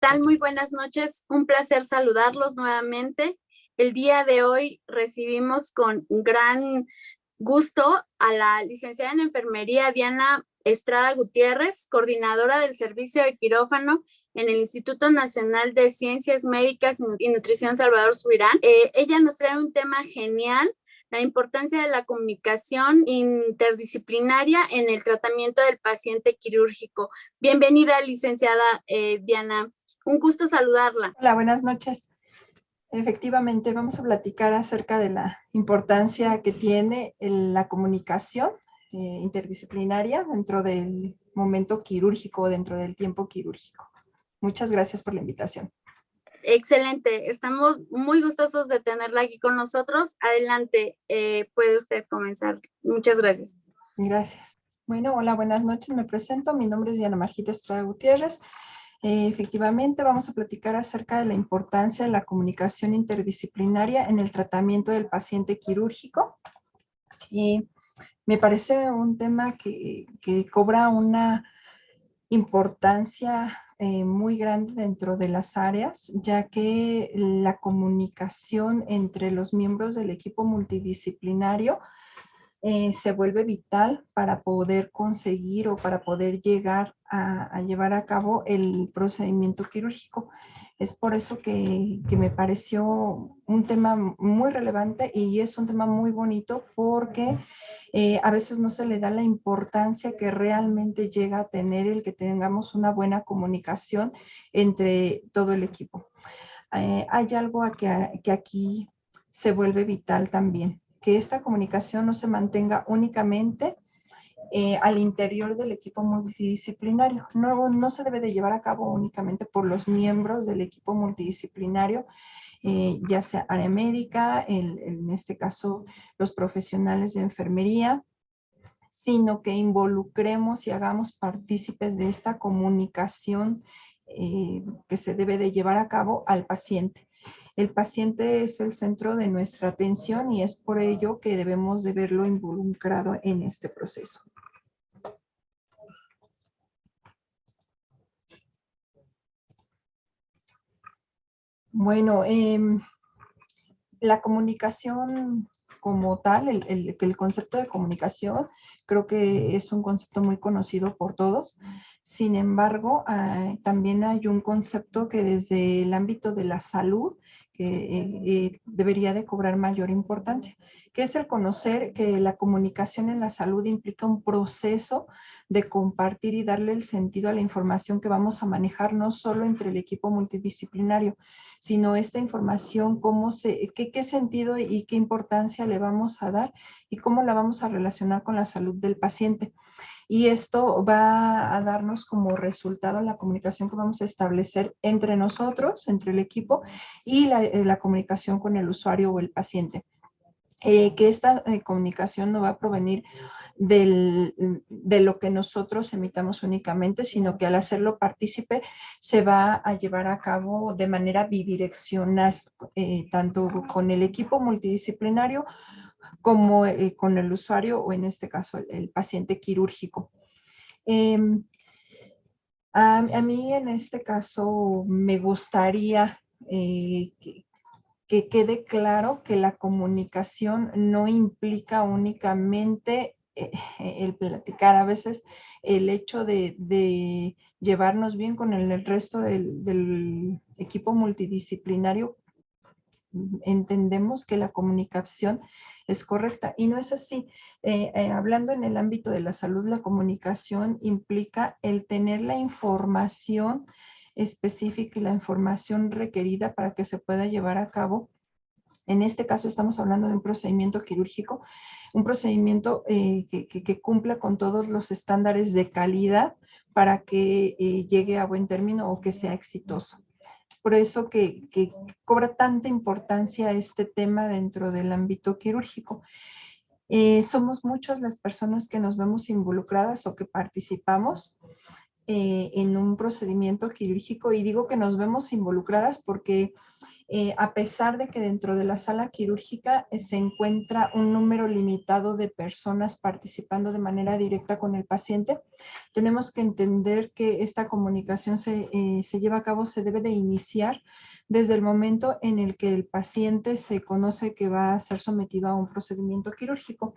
tal? Muy buenas noches. Un placer saludarlos nuevamente. El día de hoy recibimos con gran gusto a la licenciada en enfermería Diana Estrada Gutiérrez, coordinadora del servicio de quirófano en el Instituto Nacional de Ciencias Médicas y Nutrición Salvador Subirán. Ella nos trae un tema genial: la importancia de la comunicación interdisciplinaria en el tratamiento del paciente quirúrgico. Bienvenida, licenciada Diana. Un gusto saludarla. Hola, buenas noches. Efectivamente, vamos a platicar acerca de la importancia que tiene la comunicación interdisciplinaria dentro del momento quirúrgico, dentro del tiempo quirúrgico. Muchas gracias por la invitación. Excelente, estamos muy gustosos de tenerla aquí con nosotros. Adelante, puede usted comenzar. Muchas gracias. Gracias. Bueno, hola, buenas noches. Me presento. Mi nombre es Diana Margita Estrada Gutiérrez. Efectivamente, vamos a platicar acerca de la importancia de la comunicación interdisciplinaria en el tratamiento del paciente quirúrgico. Y me parece un tema que cobra una importancia muy grande dentro de las áreas, ya que la comunicación entre los miembros del equipo multidisciplinario se vuelve vital para poder conseguir o para poder llegar a llevar a cabo el procedimiento quirúrgico. Es por eso que me pareció un tema muy relevante y es un tema muy bonito porque a veces no se le da la importancia que realmente llega a tener el que tengamos una buena comunicación entre todo el equipo. Hay algo que aquí se vuelve vital también, que esta comunicación no se mantenga únicamente al interior del equipo multidisciplinario. No se debe de llevar a cabo únicamente por los miembros del equipo multidisciplinario, ya sea área médica, en este caso los profesionales de enfermería, sino que involucremos y hagamos partícipes de esta comunicación que se debe de llevar a cabo al paciente. El paciente es el centro de nuestra atención y es por ello que debemos de verlo involucrado en este proceso. Bueno, la comunicación como tal, el concepto de comunicación, creo que es un concepto muy conocido por todos. Sin embargo, también hay un concepto que desde el ámbito de la salud que debería de cobrar mayor importancia, que es el conocer que la comunicación en la salud implica un proceso de compartir y darle el sentido a la información que vamos a manejar, no solo entre el equipo multidisciplinario, sino esta información, qué sentido y qué importancia le vamos a dar y cómo la vamos a relacionar con la salud del paciente. Y esto va a darnos como resultado la comunicación que vamos a establecer entre nosotros, entre el equipo, y la comunicación con el usuario o el paciente. Que esta comunicación no va a provenir de lo que nosotros emitamos únicamente, sino que al hacerlo partícipe se va a llevar a cabo de manera bidireccional, tanto con el equipo multidisciplinario como con el usuario o en este caso el paciente quirúrgico. A mí en este caso me gustaría que quede claro que la comunicación no implica únicamente el platicar. A veces el hecho de llevarnos bien con el resto del equipo multidisciplinario, entendemos que la comunicación es correcta y no es así. Hablando en el ámbito de la salud, la comunicación implica el tener la información específica y la información requerida para que se pueda llevar a cabo. En este caso estamos hablando de un procedimiento quirúrgico, un procedimiento que cumpla con todos los estándares de calidad para que llegue a buen término o que sea exitoso. Por eso que cobra tanta importancia este tema dentro del ámbito quirúrgico. Somos muchas las personas que nos vemos involucradas o que participamos en un procedimiento quirúrgico, y digo que nos vemos involucradas porque A pesar de que dentro de la sala quirúrgica se encuentra un número limitado de personas participando de manera directa con el paciente, tenemos que entender que esta comunicación se lleva a cabo, se debe de iniciar desde el momento en el que el paciente se conoce que va a ser sometido a un procedimiento quirúrgico.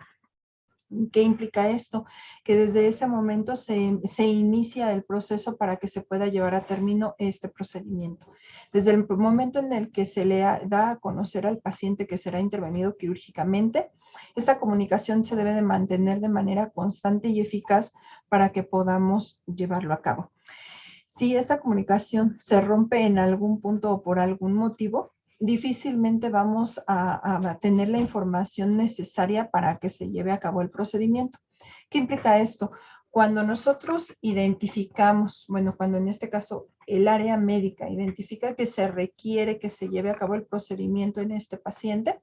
¿Qué implica esto? Que desde ese momento se inicia el proceso para que se pueda llevar a término este procedimiento. Desde el momento en el que se le da a conocer al paciente que será intervenido quirúrgicamente, esta comunicación se debe de mantener de manera constante y eficaz para que podamos llevarlo a cabo. Si esa comunicación se rompe en algún punto o por algún motivo, difícilmente vamos a tener la información necesaria para que se lleve a cabo el procedimiento. ¿Qué implica esto? Cuando nosotros identificamos, bueno, cuando en este caso el área médica identifica que se requiere que se lleve a cabo el procedimiento en este paciente,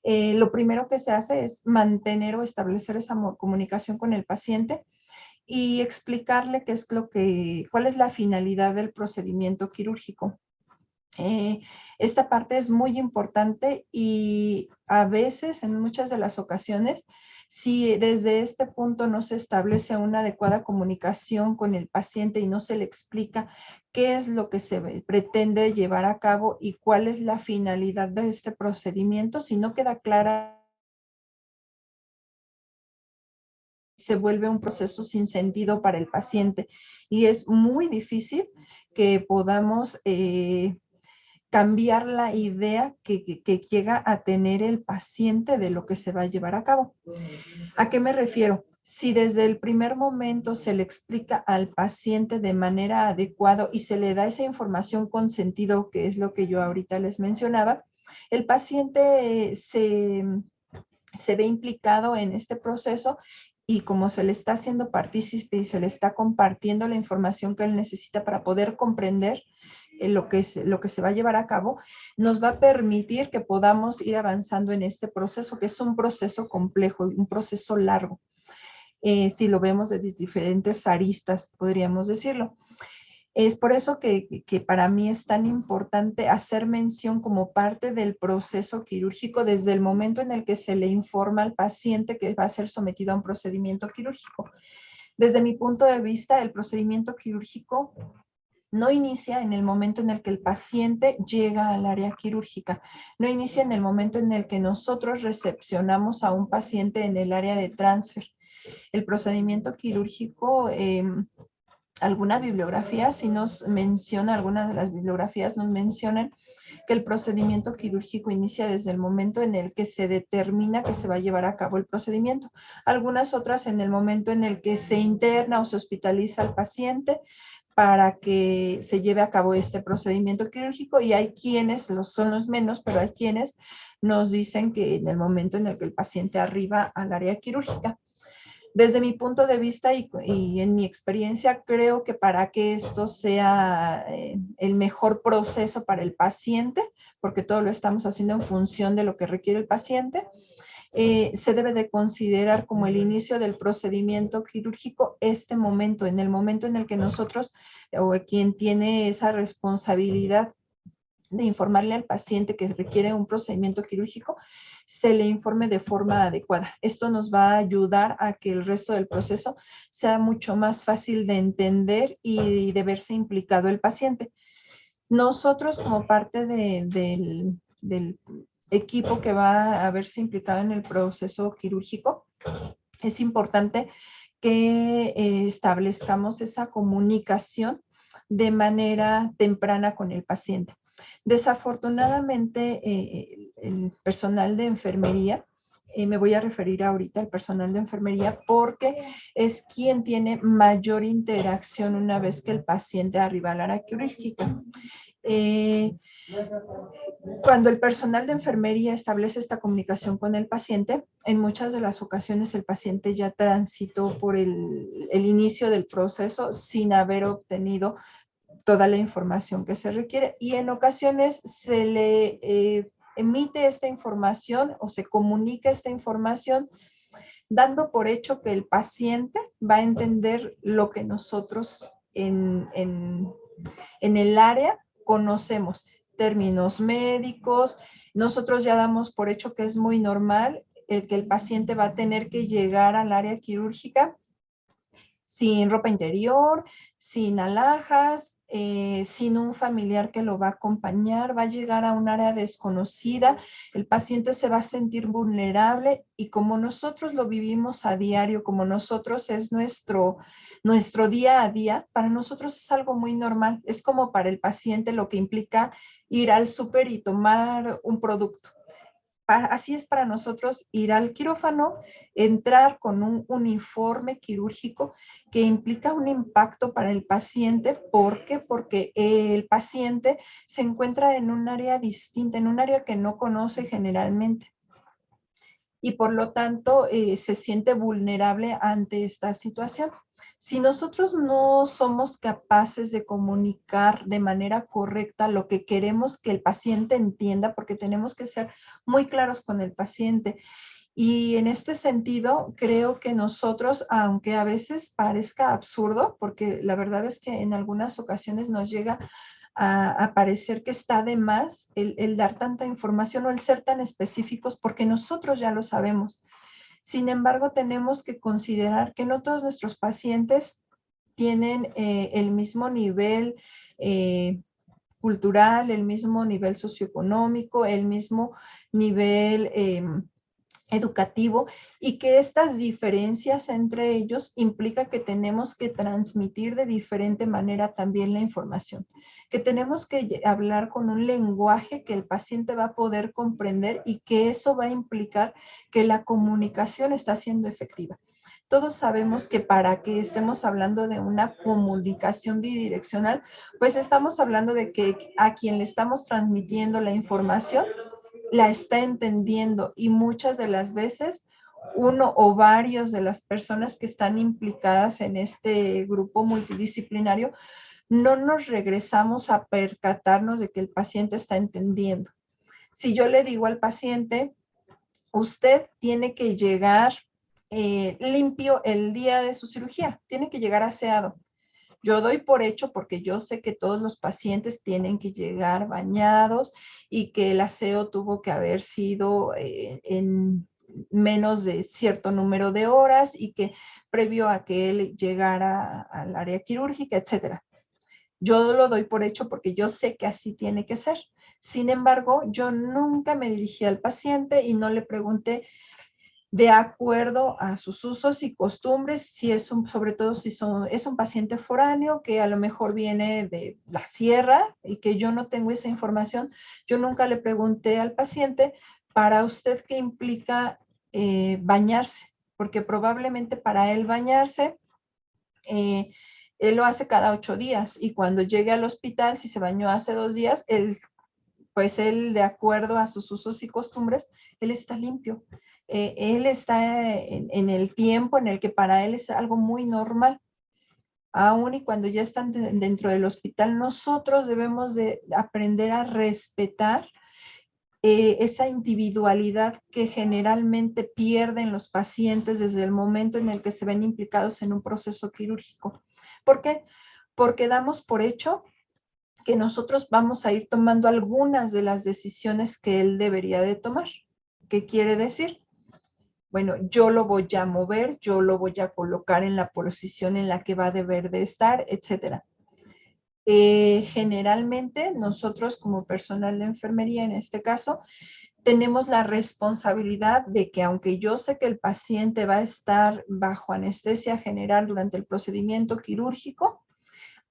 lo primero que se hace es mantener o establecer esa comunicación con el paciente y explicarle cuál es la finalidad del procedimiento quirúrgico. Esta parte es muy importante y a veces, en muchas de las ocasiones, si desde este punto no se establece una adecuada comunicación con el paciente y no se le explica qué es lo que se pretende llevar a cabo y cuál es la finalidad de este procedimiento, si no queda clara, se vuelve un proceso sin sentido para el paciente y es muy difícil que podamos cambiar la idea que llega a tener el paciente de lo que se va a llevar a cabo. ¿A qué me refiero? Si desde el primer momento se le explica al paciente de manera adecuada y se le da esa información con sentido, que es lo que yo ahorita les mencionaba, el paciente se ve implicado en este proceso y como se le está haciendo partícipe y se le está compartiendo la información que él necesita para poder comprender lo que se va a llevar a cabo, nos va a permitir que podamos ir avanzando en este proceso, que es un proceso complejo, un proceso largo. Si lo vemos de diferentes aristas, podríamos decirlo. Es por eso que para mí es tan importante hacer mención como parte del proceso quirúrgico desde el momento en el que se le informa al paciente que va a ser sometido a un procedimiento quirúrgico. Desde mi punto de vista, el procedimiento quirúrgico no inicia en el momento en el que el paciente llega al área quirúrgica, no inicia en el momento en el que nosotros recepcionamos a un paciente en el área de transfer. El procedimiento quirúrgico, alguna bibliografía, si nos menciona, algunas de las bibliografías nos mencionan que el procedimiento quirúrgico inicia desde el momento en el que se determina que se va a llevar a cabo el procedimiento. Algunas otras en el momento en el que se interna o se hospitaliza al paciente para que se lleve a cabo este procedimiento quirúrgico y hay quienes, son los menos, pero hay quienes nos dicen que en el momento en el que el paciente arriba al área quirúrgica. Desde mi punto de vista y en mi experiencia, creo que para que esto sea el mejor proceso para el paciente, porque todo lo estamos haciendo en función de lo que requiere el paciente, se debe de considerar como el inicio del procedimiento quirúrgico este momento, en el momento en el que nosotros o quien tiene esa responsabilidad de informarle al paciente que requiere un procedimiento quirúrgico, se le informe de forma adecuada. Esto nos va a ayudar a que el resto del proceso sea mucho más fácil de entender y de verse implicado el paciente. Nosotros, como parte del equipo que va a verse implicado en el proceso quirúrgico, es importante que establezcamos esa comunicación de manera temprana con el paciente. Desafortunadamente, el personal de enfermería, me voy a referir ahorita al personal de enfermería porque es quien tiene mayor interacción una vez que el paciente arriba al área quirúrgica. Cuando el personal de enfermería establece esta comunicación con el paciente, en muchas de las ocasiones el paciente ya transitó por el inicio del proceso sin haber obtenido toda la información que se requiere y en ocasiones se le emite esta información o se comunica esta información dando por hecho que el paciente va a entender lo que nosotros en el área conocemos. términos médicos. Nosotros ya damos por hecho que es muy normal el que el paciente va a tener que llegar al área quirúrgica sin ropa interior, sin alhajas, sin un familiar que lo va a acompañar, va a llegar a un área desconocida, el paciente se va a sentir vulnerable y como nosotros lo vivimos a diario, como nosotros es nuestro día a día, para nosotros es algo muy normal, es como para el paciente lo que implica ir al súper y tomar un producto. Así es para nosotros ir al quirófano, entrar con un uniforme quirúrgico que implica un impacto para el paciente. ¿Por qué? Porque el paciente se encuentra en un área distinta, en un área que no conoce generalmente y por lo tanto se siente vulnerable ante esta situación. Si nosotros no somos capaces de comunicar de manera correcta lo que queremos que el paciente entienda, porque tenemos que ser muy claros con el paciente, y en este sentido, creo que nosotros, aunque a veces parezca absurdo, porque la verdad es que en algunas ocasiones nos llega a parecer que está de más el dar tanta información o el ser tan específicos, porque nosotros ya lo sabemos. Sin embargo, tenemos que considerar que no todos nuestros pacientes tienen el mismo nivel cultural, el mismo nivel socioeconómico, el mismo nivel educativo y que estas diferencias entre ellos implica que tenemos que transmitir de diferente manera también la información, que tenemos que hablar con un lenguaje que el paciente va a poder comprender y que eso va a implicar que la comunicación está siendo efectiva. Todos sabemos que para que estemos hablando de una comunicación bidireccional, pues estamos hablando de que a quien le estamos transmitiendo la información la está entendiendo y muchas de las veces uno o varios de las personas que están implicadas en este grupo multidisciplinario no nos regresamos a percatarnos de que el paciente está entendiendo. Si yo le digo al paciente, usted tiene que llegar limpio el día de su cirugía, tiene que llegar aseado. Yo doy por hecho porque yo sé que todos los pacientes tienen que llegar bañados y que el aseo tuvo que haber sido en menos de cierto número de horas y que previo a que él llegara al área quirúrgica, etcétera. Yo lo doy por hecho porque yo sé que así tiene que ser. Sin embargo, yo nunca me dirigí al paciente y no le pregunté de acuerdo a sus usos y costumbres, si es sobre todo si es un paciente foráneo que a lo mejor viene de la sierra y que yo no tengo esa información, yo nunca le pregunté al paciente, para usted qué implica bañarse, porque probablemente para él bañarse, él lo hace cada 8 días y cuando llegue al hospital, si se bañó hace 2 días, pues él, de acuerdo a sus usos y costumbres, él está limpio. Él está en el tiempo en el que para él es algo muy normal. Aún y cuando ya están dentro del hospital, nosotros debemos de aprender a respetar esa individualidad que generalmente pierden los pacientes desde el momento en el que se ven implicados en un proceso quirúrgico. ¿Por qué? Porque damos por hecho que nosotros vamos a ir tomando algunas de las decisiones que él debería de tomar. ¿Qué quiere decir? Bueno, yo lo voy a mover, yo lo voy a colocar en la posición en la que va a deber de estar, etcétera. Generalmente nosotros como personal de enfermería, en este caso, tenemos la responsabilidad de que aunque yo sé que el paciente va a estar bajo anestesia general durante el procedimiento quirúrgico,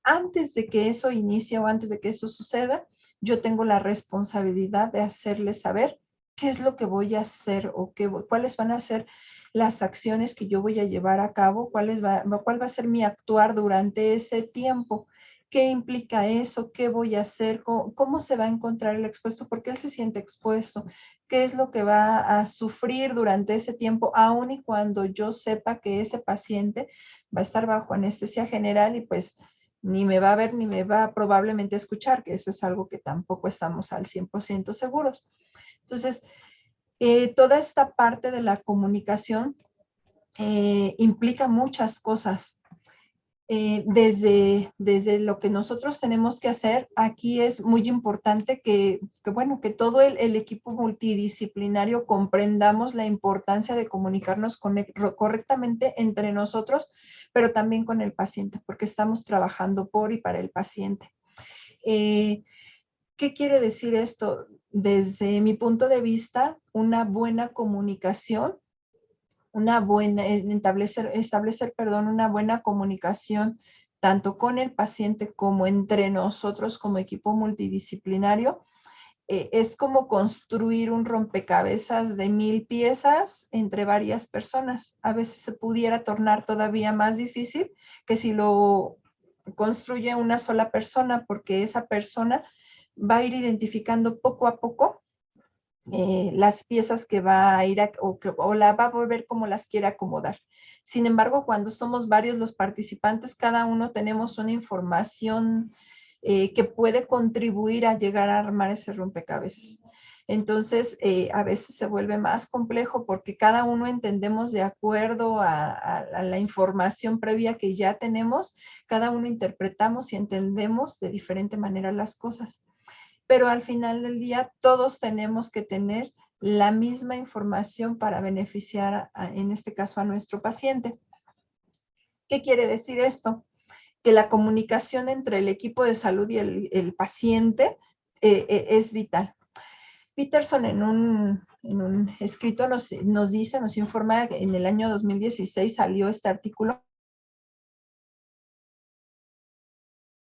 antes de que eso inicie o antes de que eso suceda, yo tengo la responsabilidad de hacerle saber qué es lo que voy a hacer o cuáles van a ser las acciones que yo voy a llevar a cabo, cuál va a ser mi actuar durante ese tiempo. ¿Qué implica eso? ¿Qué voy a hacer? ¿Cómo se va a encontrar el expuesto? ¿Por qué él se siente expuesto? ¿Qué es lo que va a sufrir durante ese tiempo? Aun y cuando yo sepa que ese paciente va a estar bajo anestesia general y pues ni me va a ver ni me va probablemente a escuchar, que eso es algo que tampoco estamos al 100% seguros. Entonces, toda esta parte de la comunicación implica muchas cosas. desde lo que nosotros tenemos que hacer, aquí es muy importante bueno, que todo el equipo multidisciplinario comprendamos la importancia de comunicarnos correctamente entre nosotros, pero también con el paciente, porque estamos trabajando por y para el paciente. ¿Qué quiere decir esto? Desde mi punto de vista, una buena comunicación, establecer, una buena comunicación tanto con el paciente como entre nosotros como equipo multidisciplinario. Es como construir un rompecabezas de 1000 piezas entre varias personas. A veces se pudiera tornar todavía más difícil que si lo construye una sola persona, porque esa persona va a ir identificando poco a poco las piezas que va a ir o la va a volver como las quiere acomodar. Sin embargo, cuando somos varios los participantes, cada uno tenemos una información que puede contribuir a llegar a armar ese rompecabezas. Entonces, a veces se vuelve más complejo porque cada uno entendemos de acuerdo a la información previa que ya tenemos, cada uno interpretamos y entendemos de diferente manera las cosas. Pero al final del día todos tenemos que tener la misma información para beneficiar, en este caso, a nuestro paciente. ¿Qué quiere decir esto? Que la comunicación entre el equipo de salud y el paciente es vital. Peterson en un escrito nos informa que en el año 2016 salió este artículo.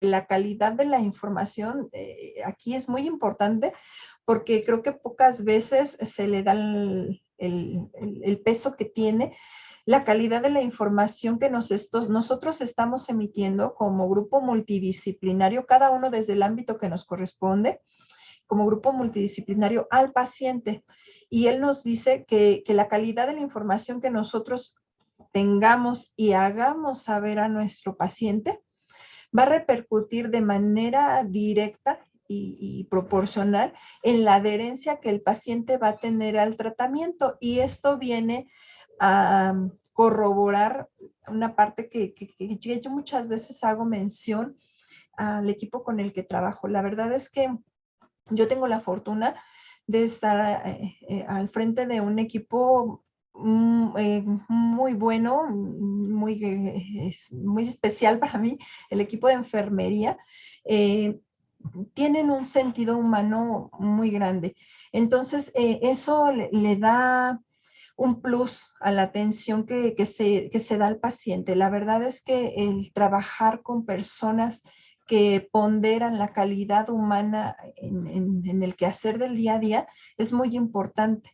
La calidad de la información aquí es muy importante porque creo que pocas veces se le da el peso que tiene la calidad de la información que nosotros estamos emitiendo como grupo multidisciplinario, cada uno desde el ámbito que nos corresponde, como grupo multidisciplinario al paciente. Y él nos dice que la calidad de la información que nosotros tengamos y hagamos saber a nuestro paciente va a repercutir de manera directa y proporcional en la adherencia que el paciente va a tener al tratamiento. Y esto viene a corroborar una parte que yo muchas veces hago mención al equipo con el que trabajo. La verdad es que yo tengo la fortuna de estar al frente de un equipo muy bueno, muy especial para mí, el equipo de enfermería. Tienen un sentido humano muy grande. Entonces, eso le da un plus a la atención que se da al paciente. La verdad es que el trabajar con personas que ponderan la calidad humana en el quehacer del día a día es muy importante.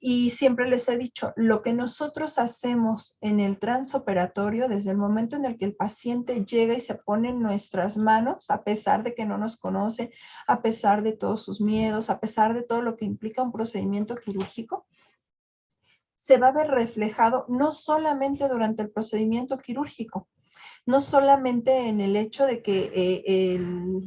Y siempre les he dicho, lo que nosotros hacemos en el transoperatorio, desde el momento en el que el paciente llega y se pone en nuestras manos, a pesar de que no nos conoce, a pesar de todos sus miedos, a pesar de todo lo que implica un procedimiento quirúrgico, se va a ver reflejado no solamente durante el procedimiento quirúrgico, no solamente en el hecho de que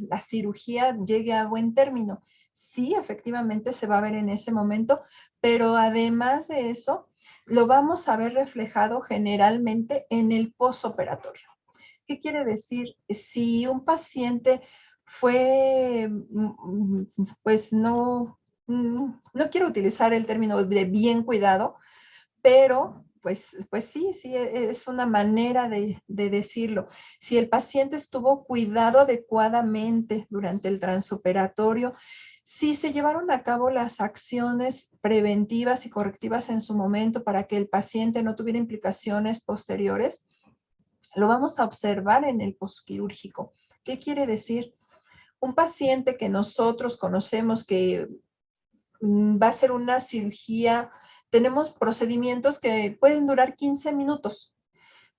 la cirugía llegue a buen término. Sí, efectivamente se va a ver en ese momento, pero además de eso, lo vamos a ver reflejado generalmente en el postoperatorio. ¿Qué quiere decir? Si un paciente fue, pues no quiero utilizar el término de bien cuidado, pero pues sí, es una manera de decirlo. Si el paciente estuvo cuidado adecuadamente durante el transoperatorio, si se llevaron a cabo las acciones preventivas y correctivas en su momento para que el paciente no tuviera implicaciones posteriores, lo vamos a observar en el postquirúrgico. ¿Qué quiere decir? Un paciente que nosotros conocemos que va a ser una cirugía. Tenemos procedimientos que pueden durar 15 minutos,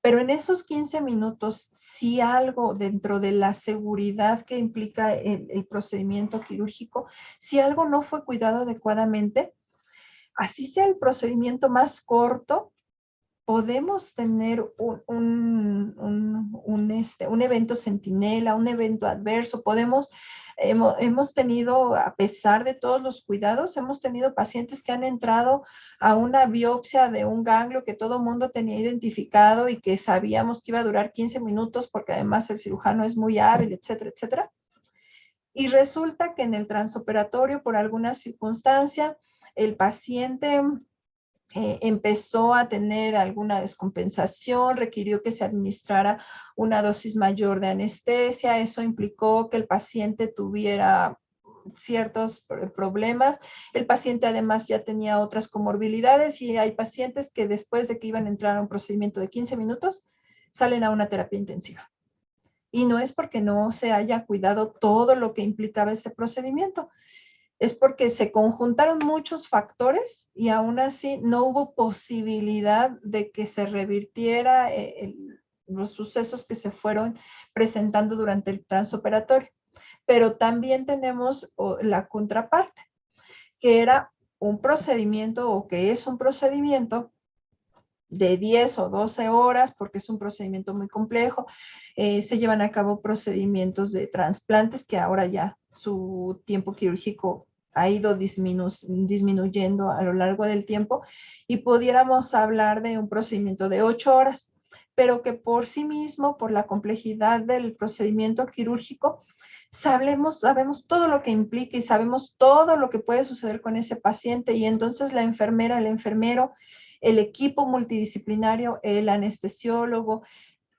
pero en esos 15 minutos, si algo dentro de la seguridad que implica el procedimiento quirúrgico, si algo no fue cuidado adecuadamente, así sea el procedimiento más corto, podemos tener un evento centinela, un evento adverso, podemos hemos tenido, a pesar de todos los cuidados, hemos tenido pacientes que han entrado a una biopsia de un ganglio que todo mundo tenía identificado y que sabíamos que iba a durar 15 minutos porque además el cirujano es muy hábil, etcétera, etcétera. Y resulta que en el transoperatorio, por alguna circunstancia, el paciente empezó a tener alguna descompensación, requirió que se administrara una dosis mayor de anestesia. Eso implicó que el paciente tuviera ciertos problemas. El paciente además ya tenía otras comorbilidades y hay pacientes que después de que iban a entrar a un procedimiento de 15 minutos, salen a una terapia intensiva. Y no es porque no se haya cuidado todo lo que implicaba ese procedimiento, es porque se conjuntaron muchos factores y aún así no hubo posibilidad de que se revirtiera los sucesos que se fueron presentando durante el transoperatorio. Pero también tenemos la contraparte, que era un procedimiento o que es un procedimiento de 10 o 12 horas, porque es un procedimiento muy complejo. Se llevan a cabo procedimientos de trasplantes que ahora ya su tiempo quirúrgico ha ido disminuyendo a lo largo del tiempo y pudiéramos hablar de un procedimiento de 8 horas, pero que por sí mismo, por la complejidad del procedimiento quirúrgico, sabemos todo lo que implica y sabemos todo lo que puede suceder con ese paciente y entonces la enfermera, el enfermero, el equipo multidisciplinario, el anestesiólogo,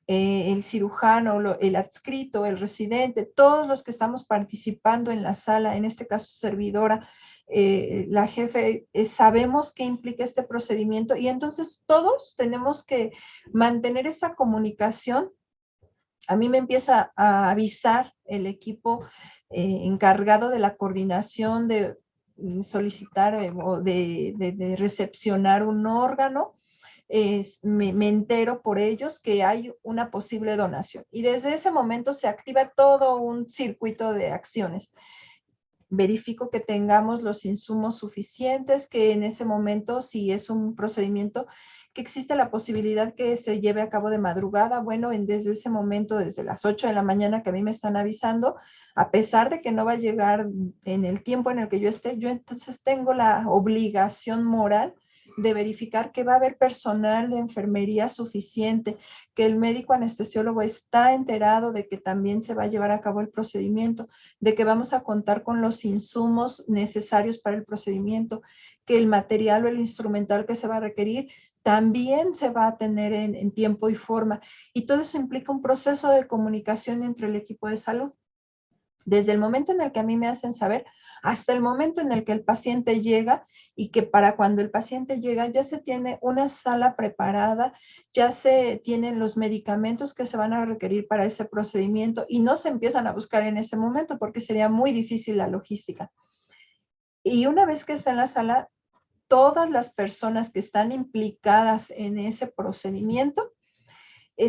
el cirujano, el adscrito, el residente, todos los que estamos participando en la sala, en este caso servidora, la jefe, sabemos qué implica este procedimiento y entonces todos tenemos que mantener esa comunicación. A mí me empieza a avisar el equipo encargado de la coordinación de solicitar o de recepcionar un órgano. Me entero por ellos que hay una posible donación y desde ese momento se activa todo un circuito de acciones. Verifico que tengamos los insumos suficientes, que en ese momento, si es un procedimiento, que existe la posibilidad que se lleve a cabo de madrugada. Bueno, desde ese momento, desde las 8 de la mañana que a mí me están avisando, a pesar de que no va a llegar en el tiempo en el que yo esté, yo entonces tengo la obligación moral de verificar que va a haber personal de enfermería suficiente, que el médico anestesiólogo está enterado de que también se va a llevar a cabo el procedimiento, de que vamos a contar con los insumos necesarios para el procedimiento, que el material o el instrumental que se va a requerir también se va a tener en tiempo y forma. Y todo eso implica un proceso de comunicación entre el equipo de salud. Desde el momento en el que a mí me hacen saber hasta el momento en el que el paciente llega y que para cuando el paciente llega ya se tiene una sala preparada, ya se tienen los medicamentos que se van a requerir para ese procedimiento y no se empiezan a buscar en ese momento porque sería muy difícil la logística. Y una vez que está en la sala, todas las personas que están implicadas en ese procedimiento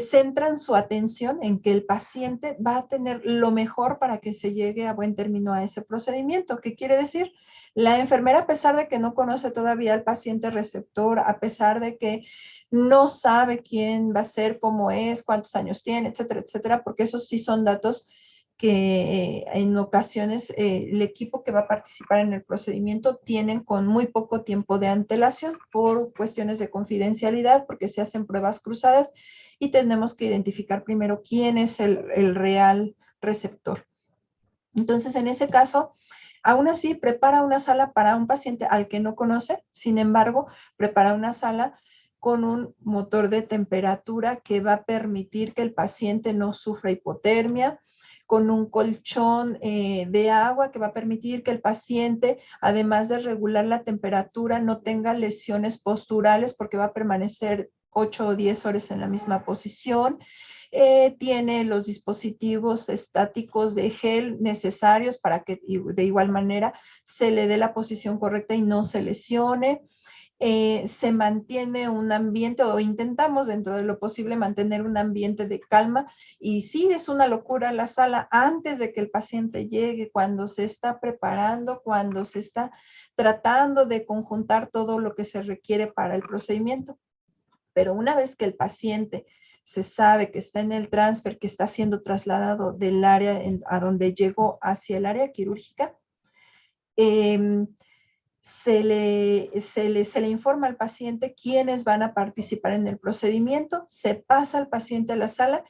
centran su atención en que el paciente va a tener lo mejor para que se llegue a buen término a ese procedimiento. ¿Qué quiere decir? La enfermera, a pesar de que no conoce todavía al paciente receptor, a pesar de que no sabe quién va a ser, cómo es, cuántos años tiene, etcétera, etcétera, porque esos sí son datos que en ocasiones el equipo que va a participar en el procedimiento tienen con muy poco tiempo de antelación por cuestiones de confidencialidad, porque se hacen pruebas cruzadas y tenemos que identificar primero quién es el real receptor. Entonces, en ese caso, aún así, prepara una sala para un paciente al que no conoce, sin embargo, prepara una sala con un motor de temperatura que va a permitir que el paciente no sufra hipotermia, con un colchón de agua que va a permitir que el paciente, además de regular la temperatura, no tenga lesiones posturales porque va a permanecer 8 o 10 horas en la misma posición. Tiene los dispositivos estáticos de gel necesarios para que de igual manera se le dé la posición correcta y no se lesione. Se mantiene un ambiente o intentamos dentro de lo posible mantener un ambiente de calma y sí es una locura la sala antes de que el paciente llegue, cuando se está preparando, cuando se está tratando de conjuntar todo lo que se requiere para el procedimiento. Pero una vez que el paciente se sabe que está en el transfer, que está siendo trasladado del área a donde llegó hacia el área quirúrgica, se le informa al paciente quiénes van a participar en el procedimiento, se pasa al paciente a la sala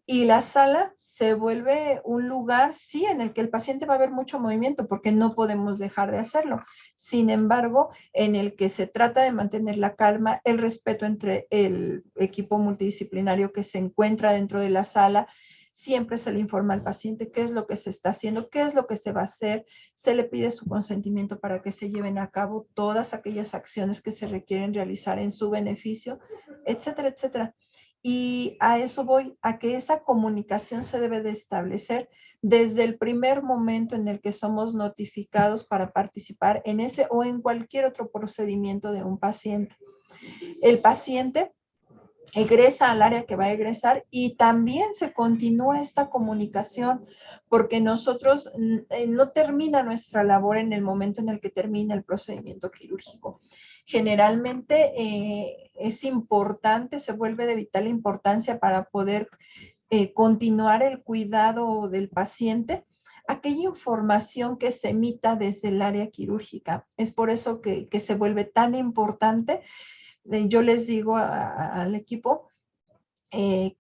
y la sala se vuelve un lugar, sí, en el que el paciente va a ver mucho movimiento porque no podemos dejar de hacerlo. Sin embargo, en el que se trata de mantener la calma, el respeto entre el equipo multidisciplinario que se encuentra dentro de la sala. Siempre se le informa al paciente qué es lo que se está haciendo, qué es lo que se va a hacer, se le pide su consentimiento para que se lleven a cabo todas aquellas acciones que se requieren realizar en su beneficio, etcétera, etcétera. Y a eso voy, a que esa comunicación se debe de establecer desde el primer momento en el que somos notificados para participar en ese o en cualquier otro procedimiento de un paciente. El paciente egresa al área que va a egresar y también se continúa esta comunicación porque nosotros no termina nuestra labor en el momento en el que termina el procedimiento quirúrgico. Generalmente es importante, se vuelve de vital importancia para poder continuar el cuidado del paciente, aquella información que se emita desde el área quirúrgica. Es por eso que se vuelve tan importante. Yo les digo al equipo se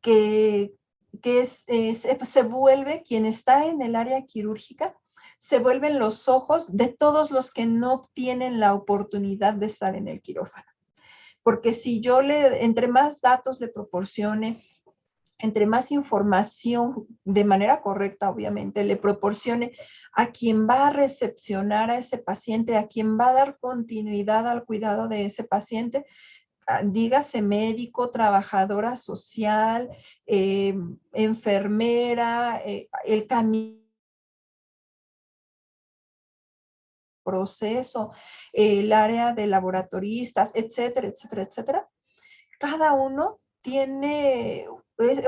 vuelve quien está en el área quirúrgica, se vuelven los ojos de todos los que no tienen la oportunidad de estar en el quirófano. Porque si yo entre más datos le proporcione, entre más información de manera correcta, obviamente, le proporcione a quien va a recepcionar a ese paciente, a quien va a dar continuidad al cuidado de ese paciente, dígase médico, trabajadora social, enfermera, el camino, proceso, el área de laboratoristas, etcétera, etcétera, etcétera. Cada uno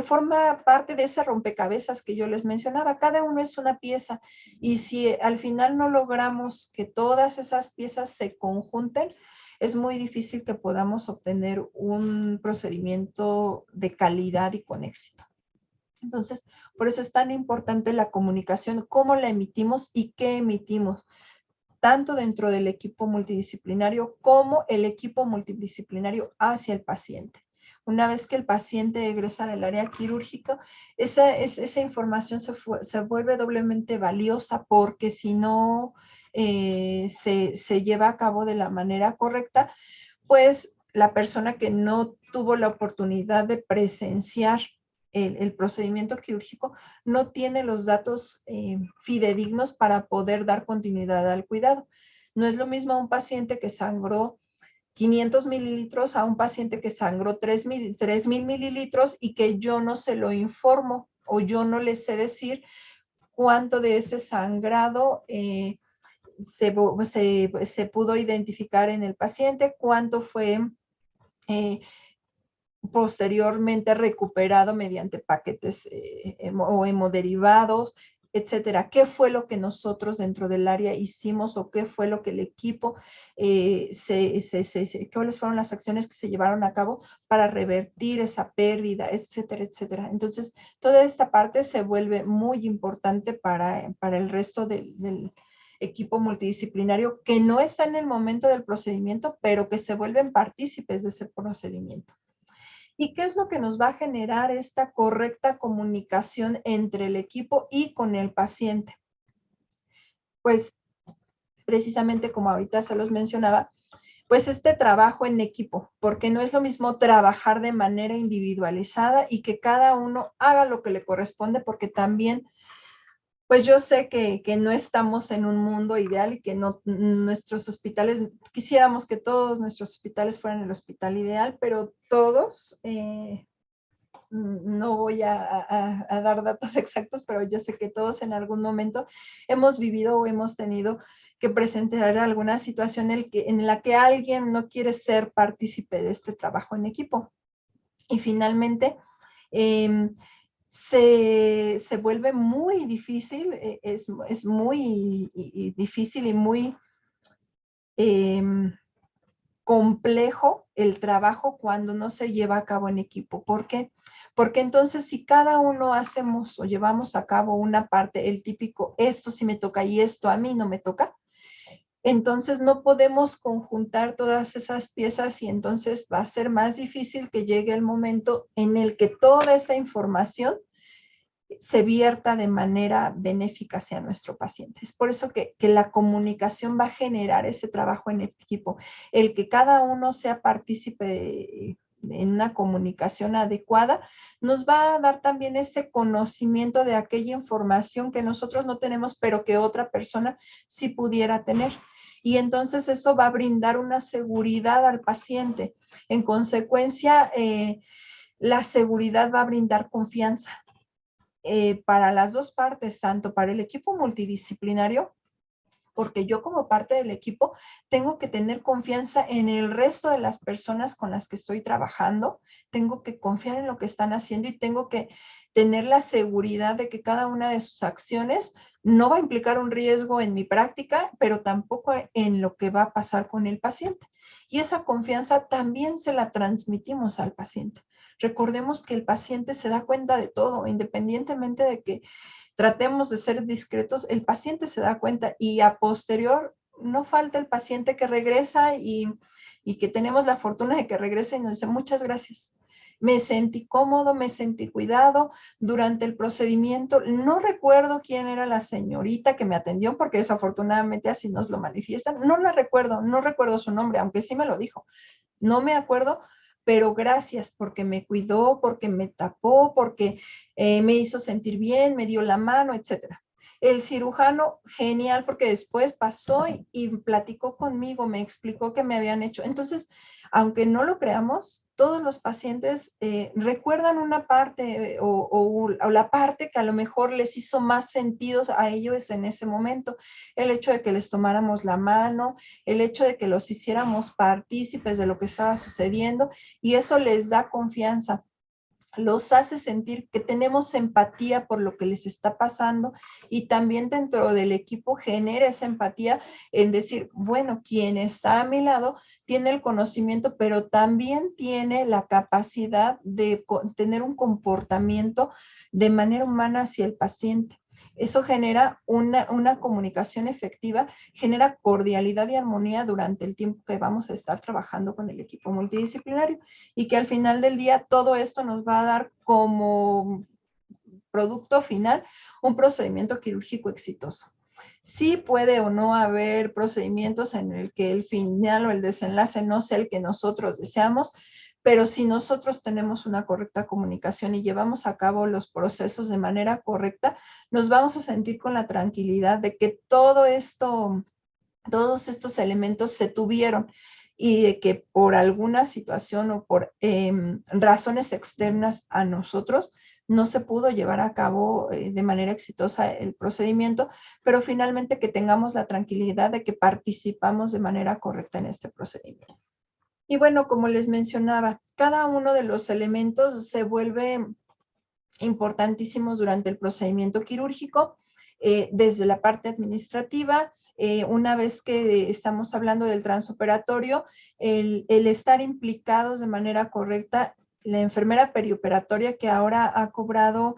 forma parte de ese rompecabezas que yo les mencionaba. Cada uno es una pieza y si al final no logramos que todas esas piezas se conjunten, es muy difícil que podamos obtener un procedimiento de calidad y con éxito. Entonces, por eso es tan importante la comunicación, cómo la emitimos y qué emitimos, tanto dentro del equipo multidisciplinario como el equipo multidisciplinario hacia el paciente. Una vez que el paciente egresa del área quirúrgica, esa información se vuelve doblemente valiosa porque si no se lleva a cabo de la manera correcta, pues la persona que no tuvo la oportunidad de presenciar el procedimiento quirúrgico no tiene los datos fidedignos para poder dar continuidad al cuidado. No es lo mismo un paciente que sangró 500 mililitros a un paciente que sangró 3,000 mililitros y que yo no se lo informo o yo no le sé decir cuánto de ese sangrado se pudo identificar en el paciente, cuánto fue posteriormente recuperado mediante paquetes o hemoderivados, etcétera. ¿Qué fue lo que nosotros dentro del área hicimos o qué fue lo que el equipo, cuáles fueron las acciones que se llevaron a cabo para revertir esa pérdida, etcétera, etcétera? Entonces, toda esta parte se vuelve muy importante para el resto del equipo multidisciplinario que no está en el momento del procedimiento, pero que se vuelven partícipes de ese procedimiento. ¿Y qué es lo que nos va a generar esta correcta comunicación entre el equipo y con el paciente? Pues precisamente como ahorita se los mencionaba, pues este trabajo en equipo, porque no es lo mismo trabajar de manera individualizada y que cada uno haga lo que le corresponde, porque también pues yo sé que no estamos en un mundo ideal y que no, nuestros hospitales, quisiéramos que todos nuestros hospitales fueran el hospital ideal, pero todos, no voy a dar datos exactos, pero yo sé que todos en algún momento hemos vivido o hemos tenido que presentar alguna situación en la que alguien no quiere ser partícipe de este trabajo en equipo. Y finalmente, se vuelve muy difícil, es muy difícil y muy complejo el trabajo cuando no se lleva a cabo en equipo. ¿Por qué? Porque entonces si cada uno hacemos o llevamos a cabo una parte, el típico, esto sí me toca y esto a mí no me toca, entonces no podemos conjuntar todas esas piezas y entonces va a ser más difícil que llegue el momento en el que toda esta información se vierta de manera benéfica hacia nuestro paciente. Es por eso que la comunicación va a generar ese trabajo en equipo, el que cada uno sea partícipe en una comunicación adecuada, nos va a dar también ese conocimiento de aquella información que nosotros no tenemos, pero que otra persona sí pudiera tener. Y entonces eso va a brindar una seguridad al paciente. En consecuencia, la seguridad va a brindar confianza para las dos partes, tanto para el equipo multidisciplinario, porque yo como parte del equipo tengo que tener confianza en el resto de las personas con las que estoy trabajando, tengo que confiar en lo que están haciendo y tengo que tener la seguridad de que cada una de sus acciones no va a implicar un riesgo en mi práctica, pero tampoco en lo que va a pasar con el paciente. Y esa confianza también se la transmitimos al paciente. Recordemos que el paciente se da cuenta de todo, independientemente de que tratemos de ser discretos, el paciente se da cuenta y a posterior no falta el paciente que regresa y que tenemos la fortuna de que regrese y nos dice muchas gracias. Me sentí cómodo, me sentí cuidado durante el procedimiento. No recuerdo quién era la señorita que me atendió porque desafortunadamente así nos lo manifiestan. No la recuerdo, no recuerdo su nombre, aunque sí me lo dijo. No me acuerdo, pero gracias porque me cuidó, porque me tapó, porque me hizo sentir bien, me dio la mano, etcétera. El cirujano, genial, porque después pasó y platicó conmigo, me explicó qué me habían hecho. Entonces, aunque no lo creamos, todos los pacientes recuerdan una parte o la parte que a lo mejor les hizo más sentido a ellos en ese momento. El hecho de que les tomáramos la mano, el hecho de que los hiciéramos partícipes de lo que estaba sucediendo y eso les da confianza, los hace sentir que tenemos empatía por lo que les está pasando y también dentro del equipo genera esa empatía en decir, bueno, quien está a mi lado tiene el conocimiento, pero también tiene la capacidad de tener un comportamiento de manera humana hacia el paciente. Eso genera una comunicación efectiva, genera cordialidad y armonía durante el tiempo que vamos a estar trabajando con el equipo multidisciplinario y que al final del día todo esto nos va a dar como producto final un procedimiento quirúrgico exitoso. Sí puede o no haber procedimientos en el que el final o el desenlace no sea el que nosotros deseamos, pero si nosotros tenemos una correcta comunicación y llevamos a cabo los procesos de manera correcta, nos vamos a sentir con la tranquilidad de que todo esto, todos estos elementos se tuvieron y de que por alguna situación o por razones externas a nosotros no se pudo llevar a cabo de manera exitosa el procedimiento, pero finalmente que tengamos la tranquilidad de que participamos de manera correcta en este procedimiento. Y bueno, como les mencionaba, cada uno de los elementos se vuelve importantísimos durante el procedimiento quirúrgico, desde la parte administrativa, una vez que estamos hablando del transoperatorio, el estar implicados de manera correcta, la enfermera perioperatoria que ahora ha cobrado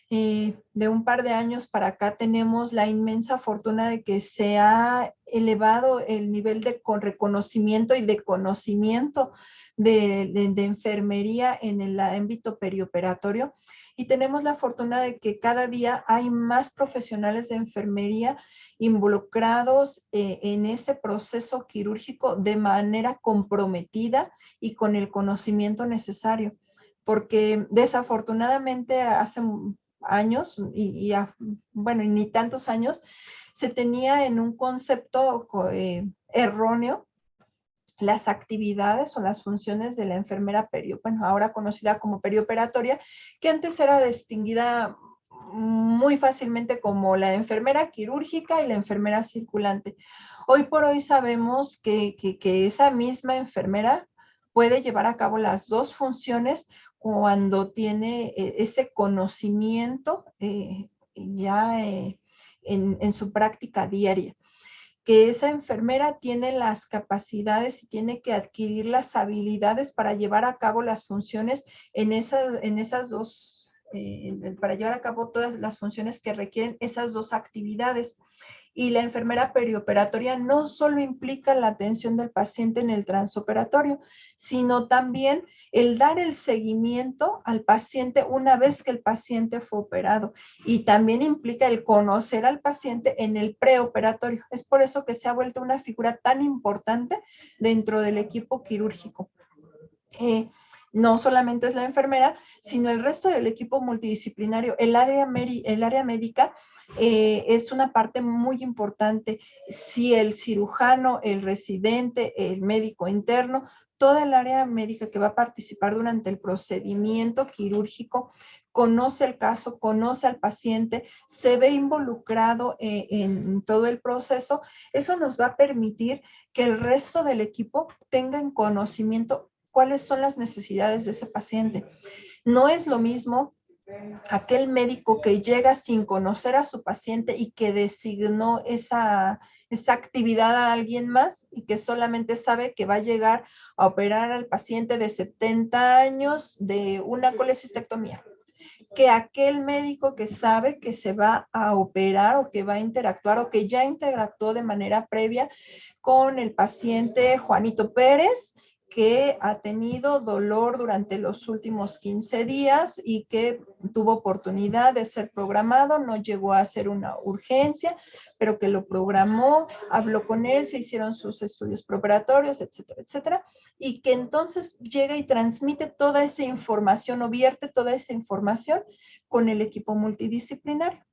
de un par de años para acá, tenemos la inmensa fortuna de que se ha elevado el nivel de reconocimiento y de conocimiento de enfermería en el ámbito perioperatorio. Y tenemos la fortuna de que cada día hay más profesionales de enfermería involucrados en este proceso quirúrgico de manera comprometida y con el conocimiento necesario. Porque desafortunadamente hace años bueno, y ni tantos años, se tenía en un concepto erróneo las actividades o las funciones de la enfermera bueno, ahora conocida como perioperatoria, que antes era distinguida muy fácilmente como la enfermera quirúrgica y la enfermera circulante. Hoy por hoy sabemos que esa misma enfermera puede llevar a cabo las dos funciones cuando tiene ese conocimiento ya en su práctica diaria. que esa enfermera tiene las capacidades y tiene que adquirir las habilidades para llevar a cabo las funciones en esas dos, para llevar a cabo todas las funciones que requieren esas dos actividades. Y la enfermera perioperatoria no solo implica la atención del paciente en el transoperatorio, sino también el dar el seguimiento al paciente una vez que el paciente fue operado. Y también implica el conocer al paciente en el preoperatorio. Es por eso que se ha vuelto una figura tan importante dentro del equipo quirúrgico. No solamente es la enfermera, sino el resto del equipo multidisciplinario. El área médica es una parte muy importante. Si el cirujano, el residente, el médico interno, toda el área médica que va a participar durante el procedimiento quirúrgico conoce el caso, conoce al paciente, se ve involucrado en todo el proceso, eso nos va a permitir que el resto del equipo tenga en conocimiento cuáles son las necesidades de ese paciente. No es lo mismo aquel médico que llega sin conocer a su paciente y que designó esa actividad a alguien más y que solamente sabe que va a llegar a operar al paciente de 70 años de una colecistectomía, que aquel médico que sabe que se va a operar o que va a interactuar o que ya interactuó de manera previa con el paciente Juanito Pérez, que ha tenido dolor durante los últimos 15 días y que tuvo oportunidad de ser programado, no llegó a ser una urgencia, pero que lo programó, habló con él, se hicieron sus estudios preparatorios, etcétera, etcétera, y que entonces llega y transmite toda esa información o vierte toda esa información con el equipo multidisciplinario.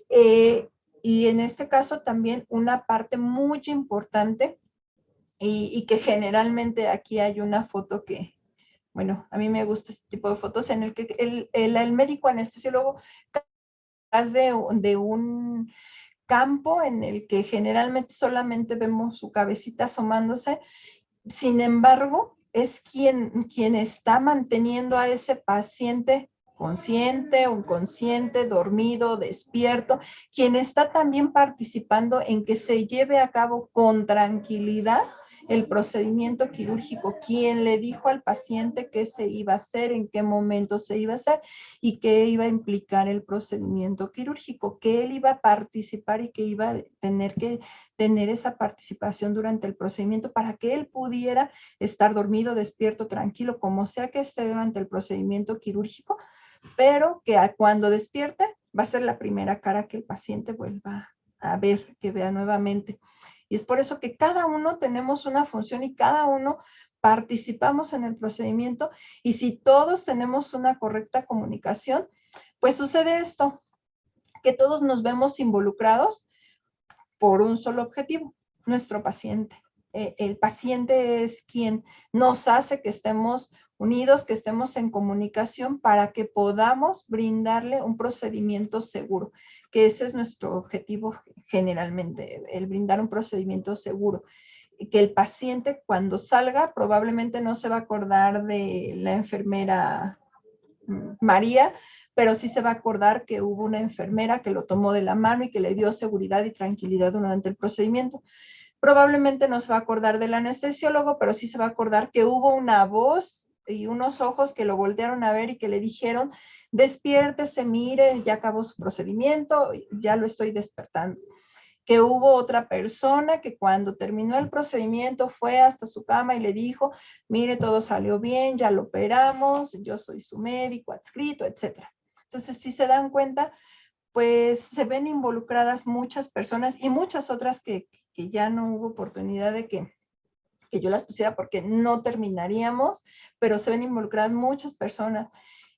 Y en este caso también una parte muy importante y que generalmente aquí hay una foto que, bueno, a mí me gusta este tipo de fotos en el que el médico anestesiólogo de un campo en el que generalmente solamente vemos su cabecita asomándose, sin embargo, es quien está manteniendo a ese paciente consciente, inconsciente, dormido, despierto, quien está también participando en que se lleve a cabo con tranquilidad el procedimiento quirúrgico, quien le dijo al paciente qué se iba a hacer, en qué momento se iba a hacer y qué iba a implicar el procedimiento quirúrgico, que él iba a participar y que iba a tener que tener esa participación durante el procedimiento para que él pudiera estar dormido, despierto, tranquilo, como sea que esté durante el procedimiento quirúrgico, pero que cuando despierte va a ser la primera cara que el paciente vuelva a ver, que vea nuevamente. Y es por eso que cada uno tenemos una función y cada uno participamos en el procedimiento, y si todos tenemos una correcta comunicación, pues sucede esto, que todos nos vemos involucrados por un solo objetivo, nuestro paciente. El paciente es quien nos hace que estemos unidos, que estemos en comunicación para que podamos brindarle un procedimiento seguro, que ese es nuestro objetivo generalmente, el brindar un procedimiento seguro. Que el paciente cuando salga probablemente no se va a acordar de la enfermera María, pero sí se va a acordar que hubo una enfermera que lo tomó de la mano y que le dio seguridad y tranquilidad durante el procedimiento. Probablemente no se va a acordar del anestesiólogo, pero sí se va a acordar que hubo una voz y unos ojos que lo voltearon a ver y que le dijeron, despiértese, mire, ya acabó su procedimiento, ya lo estoy despertando. Que hubo otra persona que cuando terminó el procedimiento fue hasta su cama y le dijo, mire, todo salió bien, ya lo operamos, yo soy su médico adscrito, etcétera. Entonces, si se dan cuenta, pues se ven involucradas muchas personas y muchas otras que ya no hubo oportunidad de que yo las pusiera porque no terminaríamos, pero se ven involucradas muchas personas.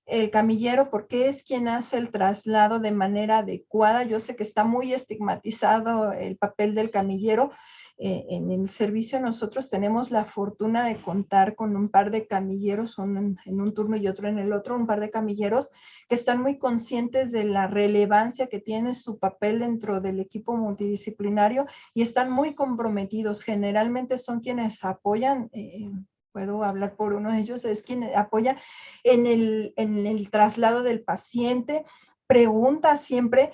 El camillero, porque es quien hace el traslado de manera adecuada. Yo sé que está muy estigmatizado el papel del camillero. En el servicio nosotros tenemos la fortuna de contar con un par de camilleros, uno en un turno y otro en el otro, un par de camilleros que están muy conscientes de la relevancia que tiene su papel dentro del equipo multidisciplinario y están muy comprometidos. Generalmente son quienes apoyan, puedo hablar por uno de ellos, es quien apoya en el traslado del paciente, pregunta siempre,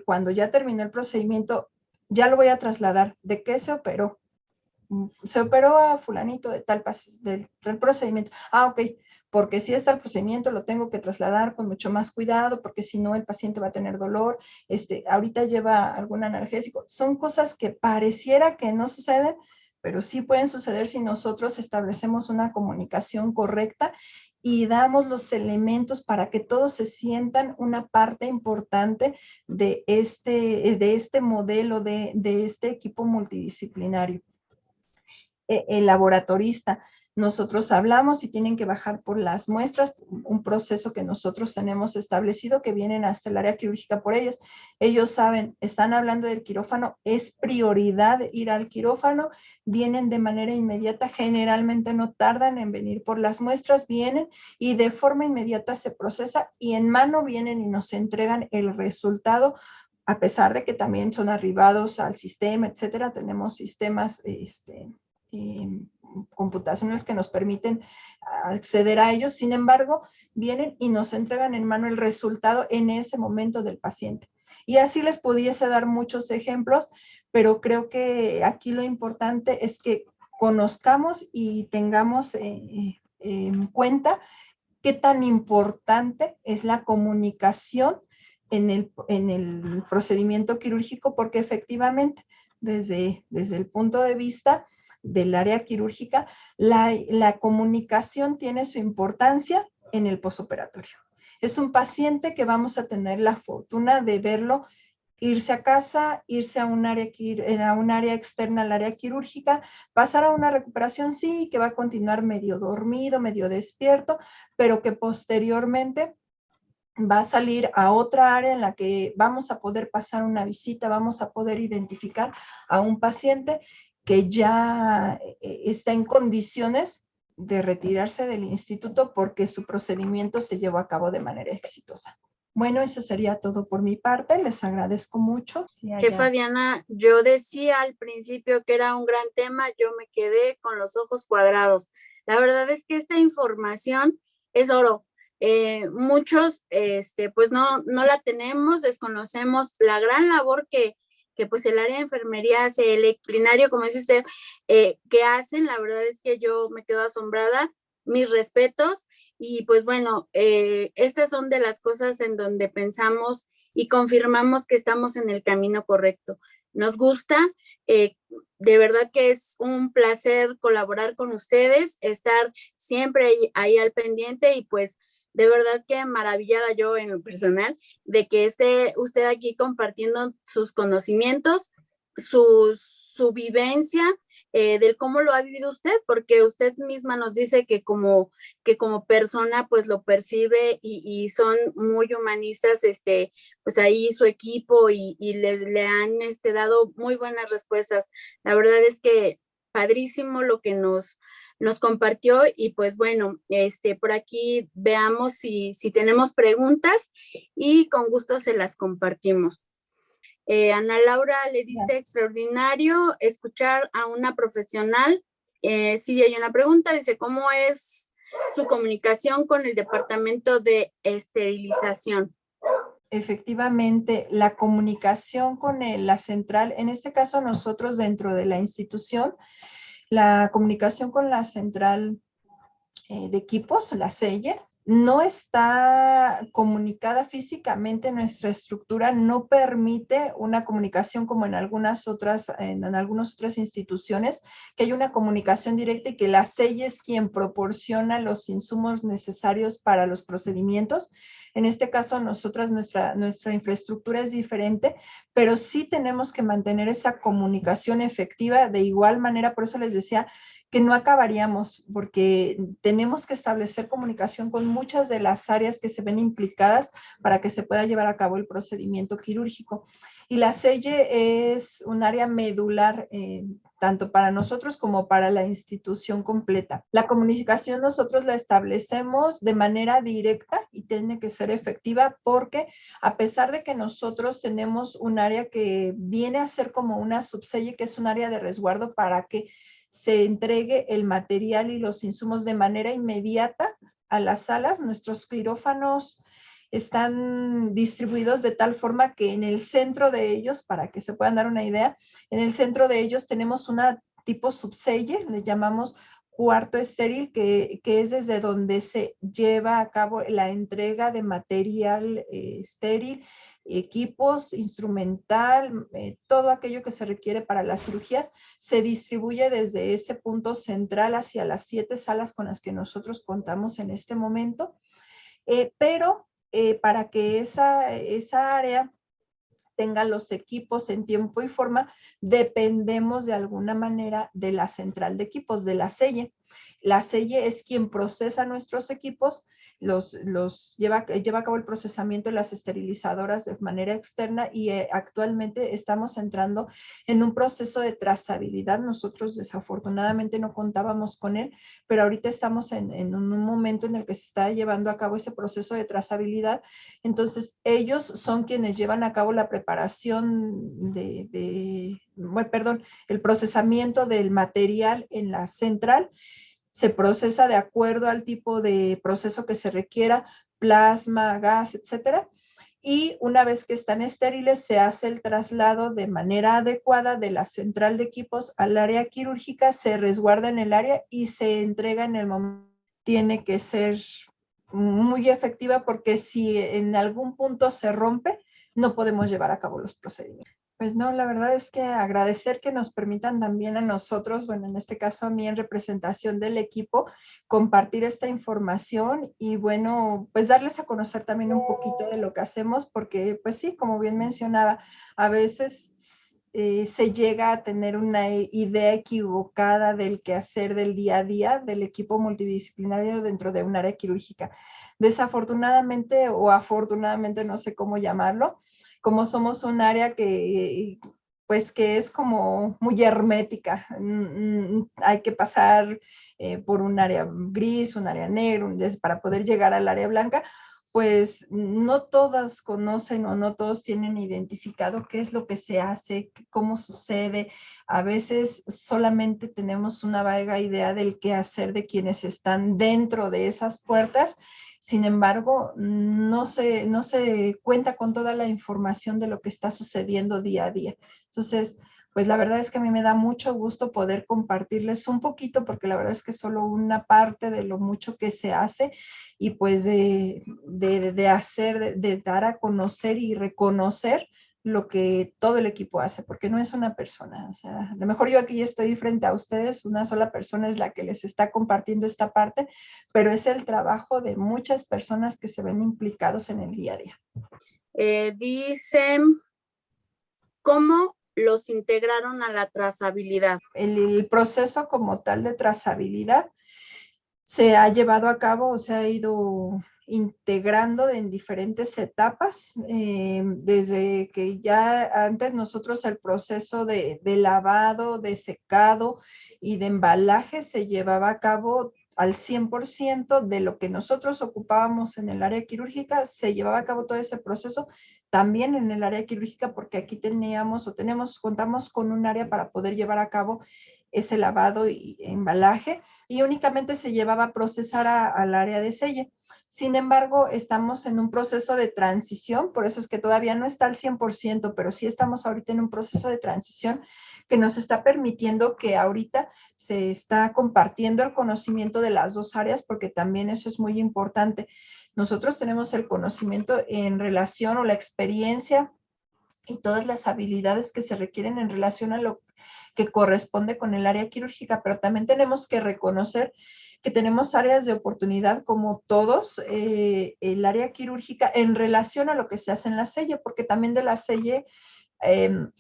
cuando ya terminó el procedimiento, ya lo voy a trasladar. ¿De qué se operó? Se operó a fulanito de del procedimiento. Ah, ok, porque si está el procedimiento lo tengo que trasladar con mucho más cuidado, porque si no el paciente va a tener dolor, ahorita lleva algún analgésico. Son cosas que pareciera que no suceden, pero sí pueden suceder si nosotros establecemos una comunicación correcta y damos los elementos para que todos se sientan una parte importante de este modelo, de este equipo multidisciplinario. El laboratorista. Nosotros hablamos y tienen que bajar por las muestras, un proceso que nosotros tenemos establecido que vienen hasta el área quirúrgica por ellos. Ellos saben, están hablando del quirófano, es prioridad ir al quirófano, vienen de manera inmediata, generalmente no tardan en venir por las muestras, vienen y de forma inmediata se procesa y en mano vienen y nos entregan el resultado, a pesar de que también son arribados al sistema, etcétera. Tenemos sistemas computacionales que nos permiten acceder a ellos. Sin embargo, vienen y nos entregan en mano el resultado en ese momento del paciente. Y así les pudiese dar muchos ejemplos, pero creo que aquí lo importante es que conozcamos y tengamos en cuenta qué tan importante es la comunicación en el procedimiento quirúrgico, porque efectivamente, desde el punto de vista del área quirúrgica, la comunicación tiene su importancia en el posoperatorio. Es un paciente que vamos a tener la fortuna de verlo irse a casa, irse a un área externa al área quirúrgica, pasar a una recuperación, sí, que va a continuar medio dormido, medio despierto, pero que posteriormente va a salir a otra área en la que vamos a poder pasar una visita, vamos a poder identificar a un paciente que ya está en condiciones de retirarse del instituto porque su procedimiento se llevó a cabo de manera exitosa. Bueno, eso sería todo por mi parte. Les agradezco mucho. Sí, Jefa Diana, yo decía al principio que era un gran tema, yo me quedé con los ojos cuadrados. La verdad es que esta información es oro. Muchos, pues no la tenemos, desconocemos la gran labor que pues el área de enfermería hace, el disciplinario, como dice usted, que hacen. La verdad es que yo me quedo asombrada. Mis respetos. Y pues bueno, estas son de las cosas en donde pensamos y confirmamos que estamos en el camino correcto. Nos gusta, de verdad que es un placer colaborar con ustedes, estar siempre ahí al pendiente y pues de verdad que maravillada yo en lo personal de que esté usted aquí compartiendo sus conocimientos, su vivencia, del cómo lo ha vivido usted, porque usted misma nos dice que como persona pues lo percibe y son muy humanistas, pues ahí su equipo y le han dado muy buenas respuestas. La verdad es que padrísimo lo que nos compartió y pues bueno, por aquí veamos si tenemos preguntas y con gusto se las compartimos. Ana Laura le dice, yes, extraordinario escuchar a una profesional. Sí, hay una pregunta, dice, ¿cómo es su comunicación con el departamento de esterilización? Efectivamente, la comunicación con la central, en este caso nosotros dentro de la institución, la comunicación con la central de equipos, la SEIE, no está comunicada físicamente. Nuestra estructura no permite una comunicación como en algunas otras instituciones, que hay una comunicación directa y que la SEIE es quien proporciona los insumos necesarios para los procedimientos. En este caso, nosotras, nuestra infraestructura es diferente, pero sí tenemos que mantener esa comunicación efectiva de igual manera. Por eso les decía que no acabaríamos, porque tenemos que establecer comunicación con muchas de las áreas que se ven implicadas para que se pueda llevar a cabo el procedimiento quirúrgico. Y la SEIE es un área medular, tanto para nosotros como para la institución completa. La comunicación nosotros la establecemos de manera directa y tiene que ser efectiva, porque a pesar de que nosotros tenemos un área que viene a ser como una subSEIE, que es un área de resguardo para que se entregue el material y los insumos de manera inmediata a las salas. Nuestros quirófanos están distribuidos de tal forma que en el centro de ellos, para que se puedan dar una idea, en el centro de ellos tenemos una tipo subselle, le llamamos cuarto estéril, que es desde donde se lleva a cabo la entrega de material estéril, equipos, instrumental, todo aquello que se requiere para las cirugías, se distribuye desde ese punto central hacia las 7 salas con las que nosotros contamos en este momento, pero para que esa área tenga los equipos en tiempo y forma, dependemos de alguna manera de la central de equipos, de la selle. La selle es quien procesa nuestros equipos, lleva a cabo el procesamiento de las esterilizadoras de manera externa y actualmente estamos entrando en un proceso de trazabilidad. Nosotros desafortunadamente no contábamos con él, pero ahorita estamos en un momento en el que se está llevando a cabo ese proceso de trazabilidad. Entonces, ellos son quienes llevan a cabo la preparación el procesamiento del material en la central. Se procesa de acuerdo al tipo de proceso que se requiera, plasma, gas, etcétera. Y una vez que están estériles, se hace el traslado de manera adecuada de la central de equipos al área quirúrgica, se resguarda en el área y se entrega en el momento. Tiene que ser muy efectiva porque si en algún punto se rompe, no podemos llevar a cabo los procedimientos. Pues no, la verdad es que agradecer que nos permitan también a nosotros, bueno, en este caso a mí en representación del equipo, compartir esta información y bueno, pues darles a conocer también un poquito de lo que hacemos, porque pues sí, como bien mencionaba, a veces se llega a tener una idea equivocada del quehacer del día a día del equipo multidisciplinario dentro de un área quirúrgica. Desafortunadamente o afortunadamente, no sé cómo llamarlo, como somos un área pues que es como muy hermética, hay que pasar por un área gris, un área negro, para poder llegar al área blanca, pues no todas conocen o no todos tienen identificado qué es lo que se hace, cómo sucede. A veces solamente tenemos una vaga idea del qué hacer de quienes están dentro de esas puertas. Sin embargo, no se cuenta con toda la información de lo que está sucediendo día a día. Entonces, pues la verdad es que a mí me da mucho gusto poder compartirles un poquito, porque la verdad es que es solo una parte de lo mucho que se hace y pues de dar a conocer y reconocer lo que todo el equipo hace, porque no es una persona. O sea, a lo mejor yo aquí estoy frente a ustedes, una sola persona es la que les está compartiendo esta parte, pero es el trabajo de muchas personas que se ven implicados en el día a día. Dicen, ¿cómo los integraron a la trazabilidad? El proceso como tal de trazabilidad se ha llevado a cabo o se ha ido integrando en diferentes etapas, desde que ya antes nosotros el proceso de lavado, de secado y de embalaje se llevaba a cabo al 100% de lo que nosotros ocupábamos en el área quirúrgica, se llevaba a cabo todo ese proceso también en el área quirúrgica, porque aquí contamos con un área para poder llevar a cabo ese lavado y embalaje, y únicamente se llevaba a procesar al área de selle. Sin embargo, estamos en un proceso de transición, por eso es que todavía no está al 100%, pero sí estamos ahorita en un proceso de transición que nos está permitiendo que ahorita se está compartiendo el conocimiento de las dos áreas, porque también eso es muy importante. Nosotros tenemos el conocimiento en relación o la experiencia y todas las habilidades que se requieren en relación a lo que corresponde con el área quirúrgica, pero también tenemos que reconocer que tenemos áreas de oportunidad como todos, el área quirúrgica en relación a lo que se hace en la selle, porque también de la selle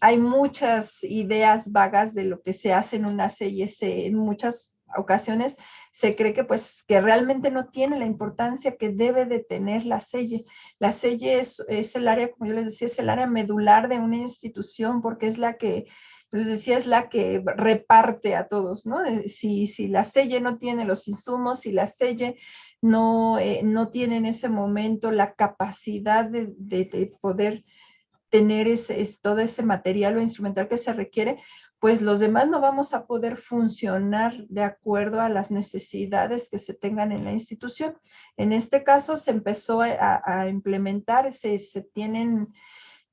hay muchas ideas vagas de lo que se hace en una selle. En muchas ocasiones se cree que pues que realmente no tiene la importancia que debe de tener la selle. La selle es el área, como yo les decía, es el área medular de una institución, porque es la que, les decía, es la que reparte a todos, ¿no? Si la selle no tiene los insumos, si la selle no tiene en ese momento la capacidad de poder tener todo ese material o instrumental que se requiere, pues los demás no vamos a poder funcionar de acuerdo a las necesidades que se tengan en la institución. En este caso se empezó a implementar, se tienen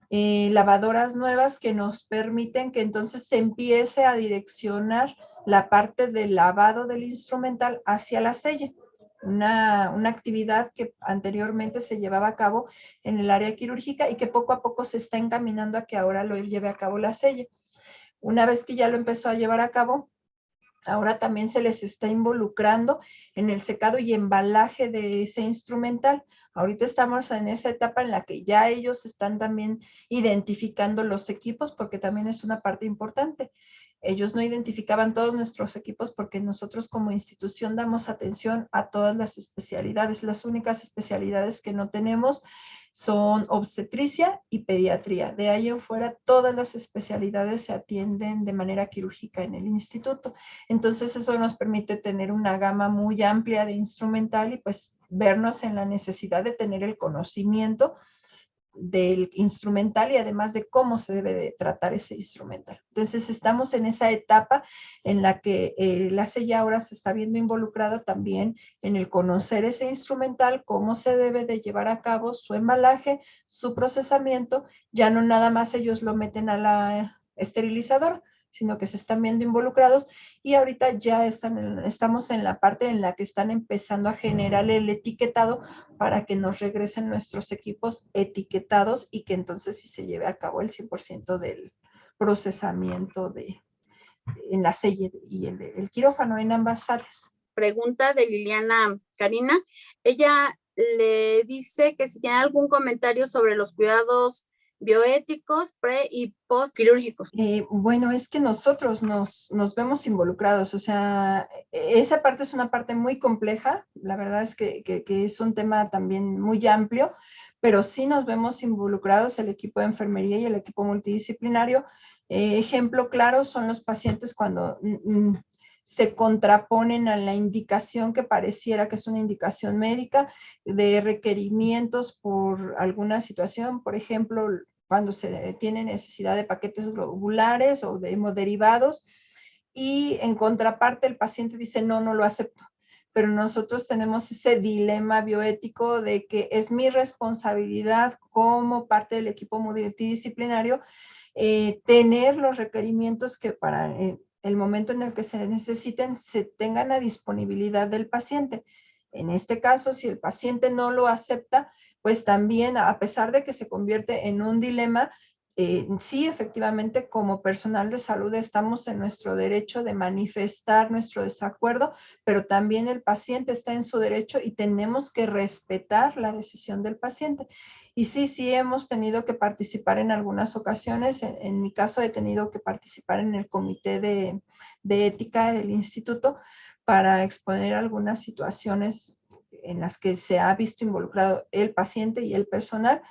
lavadoras nuevas que nos permiten que entonces se empiece a direccionar la parte del lavado del instrumental hacia la sella. Una actividad que anteriormente se llevaba a cabo en el área quirúrgica y que poco a poco se está encaminando a que ahora lo lleve a cabo la sella. Una vez que ya lo empezó a llevar a cabo, ahora también se les está involucrando en el secado y embalaje de ese instrumental. Ahorita estamos en esa etapa en la que ya ellos están también identificando los equipos, porque también es una parte importante. Ellos no identificaban todos nuestros equipos porque nosotros como institución damos atención a todas las especialidades. Las únicas especialidades que no tenemos son obstetricia y pediatría. De ahí en fuera, todas las especialidades se atienden de manera quirúrgica en el instituto. Entonces, eso nos permite tener una gama muy amplia de instrumental y pues vernos en la necesidad de tener el conocimiento del instrumental y además de cómo se debe de tratar ese instrumental. Entonces estamos en esa etapa en la que la sella ahora se está viendo involucrada también en el conocer ese instrumental, cómo se debe de llevar a cabo su embalaje, su procesamiento, ya no nada más ellos lo meten a la esterilizadora, sino que se están viendo involucrados y ahorita ya estamos en la parte en la que están empezando a generar el etiquetado para que nos regresen nuestros equipos etiquetados y que entonces sí se lleve a cabo el 100% del procesamiento en la sella y el quirófano en ambas áreas. Pregunta de Liliana Karina. Ella le dice que si tiene algún comentario sobre los cuidados bioéticos, pre y post quirúrgicos. Bueno, es que nosotros nos vemos involucrados, o sea, esa parte es una parte muy compleja, la verdad es que es un tema también muy amplio, pero sí nos vemos involucrados el equipo de enfermería y el equipo multidisciplinario. Ejemplo claro son los pacientes cuando se contraponen a la indicación que pareciera que es una indicación médica de requerimientos por alguna situación, por ejemplo, cuando se tiene necesidad de paquetes globulares o de hemoderivados y en contraparte el paciente dice no lo acepto. Pero nosotros tenemos ese dilema bioético de que es mi responsabilidad como parte del equipo multidisciplinario tener los requerimientos que para el momento en el que se necesiten se tengan a disponibilidad del paciente. En este caso, si el paciente no lo acepta, pues también, a pesar de que se convierte en un dilema, sí, efectivamente, como personal de salud estamos en nuestro derecho de manifestar nuestro desacuerdo, pero también el paciente está en su derecho y tenemos que respetar la decisión del paciente. Y sí hemos tenido que participar en algunas ocasiones. En mi caso he tenido que participar en el comité de ética del instituto para exponer algunas situaciones en las que se ha visto involucrado el paciente y el personal,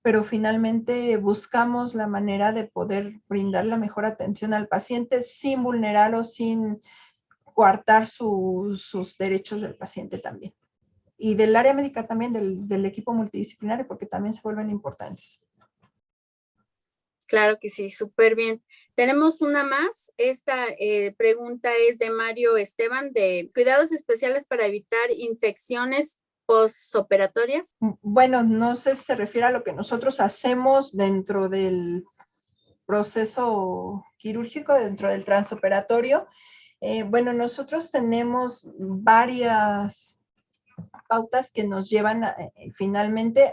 pero finalmente buscamos la manera de poder brindar la mejor atención al paciente sin vulnerar o sin coartar sus derechos del paciente también. Y del área médica también, del equipo multidisciplinario, porque también se vuelven importantes. Claro que sí, súper bien. Tenemos una más. Esta pregunta es de Mario Esteban, de cuidados especiales para evitar infecciones postoperatorias. Bueno, no sé si se refiere a lo que nosotros hacemos dentro del proceso quirúrgico, dentro del transoperatorio. Bueno, nosotros tenemos varias pautas que nos llevan finalmente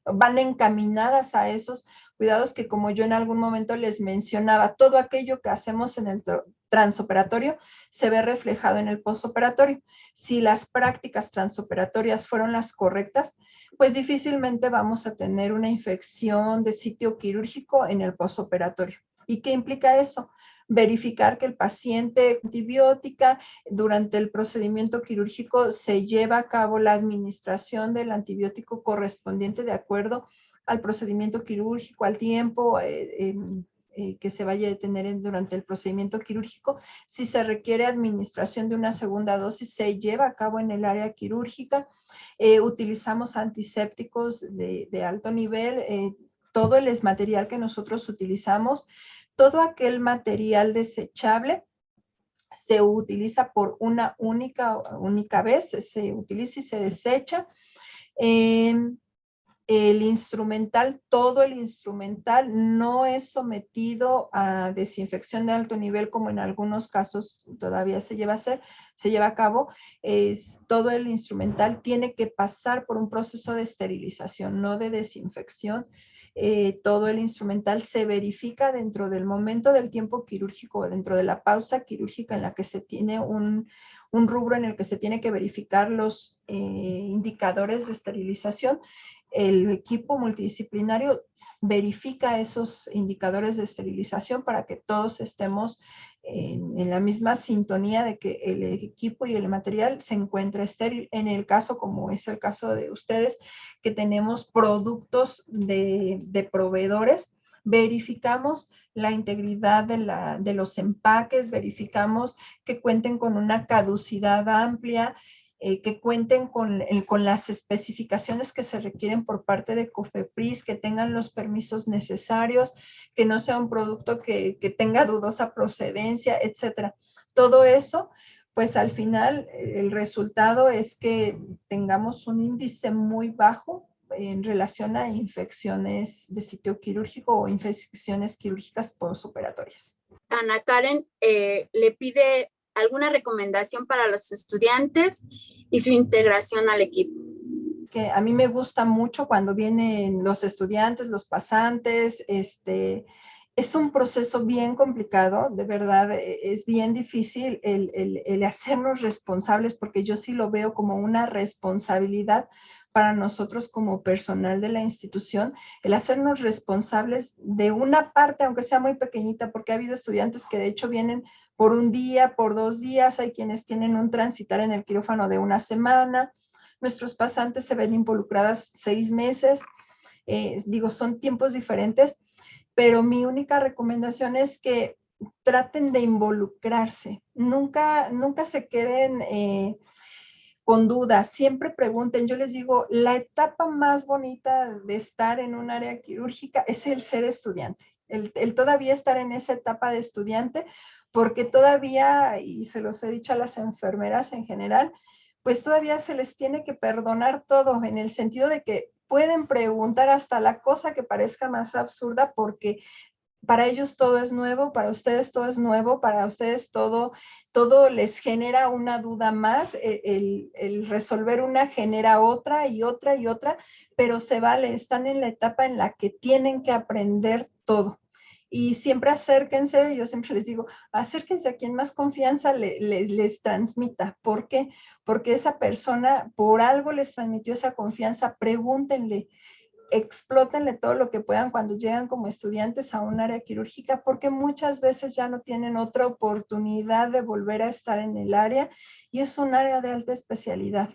van encaminadas a esos cuidados que, como yo en algún momento les mencionaba, todo aquello que hacemos en el transoperatorio se ve reflejado en el postoperatorio. Si las prácticas transoperatorias fueron las correctas, pues difícilmente vamos a tener una infección de sitio quirúrgico en el postoperatorio. ¿Y qué implica eso? Verificar que el paciente antibiótica durante el procedimiento quirúrgico se lleva a cabo la administración del antibiótico correspondiente de acuerdo al procedimiento quirúrgico, al tiempo que se vaya a tener durante el procedimiento quirúrgico. Si se requiere administración de una segunda dosis, se lleva a cabo en el área quirúrgica. Utilizamos antisépticos de alto nivel. Todo el material que nosotros utilizamos todo aquel material desechable se utiliza por una única vez, se utiliza y se desecha. El instrumental, todo el instrumental no es sometido a desinfección de alto nivel, como en algunos casos todavía se lleva a cabo. Todo el instrumental tiene que pasar por un proceso de esterilización, no de desinfección. Todo el instrumental se verifica dentro del momento del tiempo quirúrgico, dentro de la pausa quirúrgica en la que se tiene un rubro en el que se tiene que verificar los indicadores de esterilización. El equipo multidisciplinario verifica esos indicadores de esterilización para que todos estemos en la misma sintonía de que el equipo y el material se encuentre estéril. En el caso, como es el caso de ustedes, que tenemos productos de proveedores, verificamos la integridad de los empaques, verificamos que cuenten con una caducidad amplia, que cuenten con las especificaciones que se requieren por parte de COFEPRIS, que tengan los permisos necesarios, que no sea un producto que tenga dudosa procedencia, etcétera. Todo eso, pues al final el resultado es que tengamos un índice muy bajo en relación a infecciones de sitio quirúrgico o infecciones quirúrgicas postoperatorias. Ana Karen le pide alguna recomendación para los estudiantes y su integración al equipo. Que a mí me gusta mucho cuando vienen los estudiantes, los pasantes, es un proceso bien complicado, de verdad, es bien difícil el hacernos responsables, porque yo sí lo veo como una responsabilidad para nosotros como personal de la institución, el hacernos responsables de una parte, aunque sea muy pequeñita, porque ha habido estudiantes que de hecho vienen por un día, por 2 días, hay quienes tienen un transitar en el quirófano de una semana. Nuestros pasantes se ven involucradas 6 meses, son tiempos diferentes, pero mi única recomendación es que traten de involucrarse, nunca se queden con dudas, siempre pregunten. Yo les digo, la etapa más bonita de estar en un área quirúrgica es el ser estudiante, el todavía estar en esa etapa de estudiante, porque todavía, y se los he dicho a las enfermeras en general, pues todavía se les tiene que perdonar todo, en el sentido de que pueden preguntar hasta la cosa que parezca más absurda, porque para ellos todo es nuevo, para ustedes todo es nuevo, para ustedes todo les genera una duda más, el resolver una genera otra y otra y otra, pero se vale, están en la etapa en la que tienen que aprender todo. Y siempre acérquense, yo siempre les digo, acérquense a quien más confianza les transmita. ¿Por qué? Porque esa persona por algo les transmitió esa confianza, pregúntenle, explótenle todo lo que puedan cuando llegan como estudiantes a un área quirúrgica, porque muchas veces ya no tienen otra oportunidad de volver a estar en el área, y es un área de alta especialidad.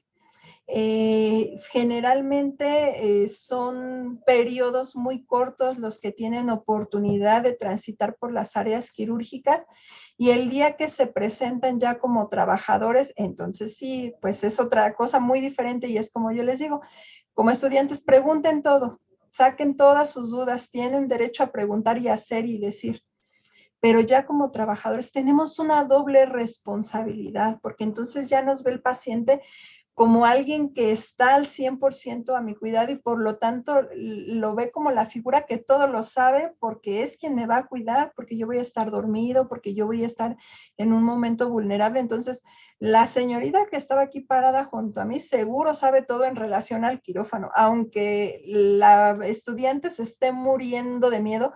Generalmente son periodos muy cortos los que tienen oportunidad de transitar por las áreas quirúrgicas, y el día que se presentan ya como trabajadores, entonces sí, pues es otra cosa muy diferente, y es como yo les digo, como estudiantes pregunten todo, saquen todas sus dudas, tienen derecho a preguntar y hacer y decir. Pero ya como trabajadores tenemos una doble responsabilidad, porque entonces ya nos ve el paciente como alguien que está al 100% a mi cuidado, y por lo tanto lo ve como la figura que todo lo sabe, porque es quien me va a cuidar, porque yo voy a estar dormido, porque yo voy a estar en un momento vulnerable. Entonces, la señorita que estaba aquí parada junto a mí seguro sabe todo en relación al quirófano, aunque la estudiante se esté muriendo de miedo.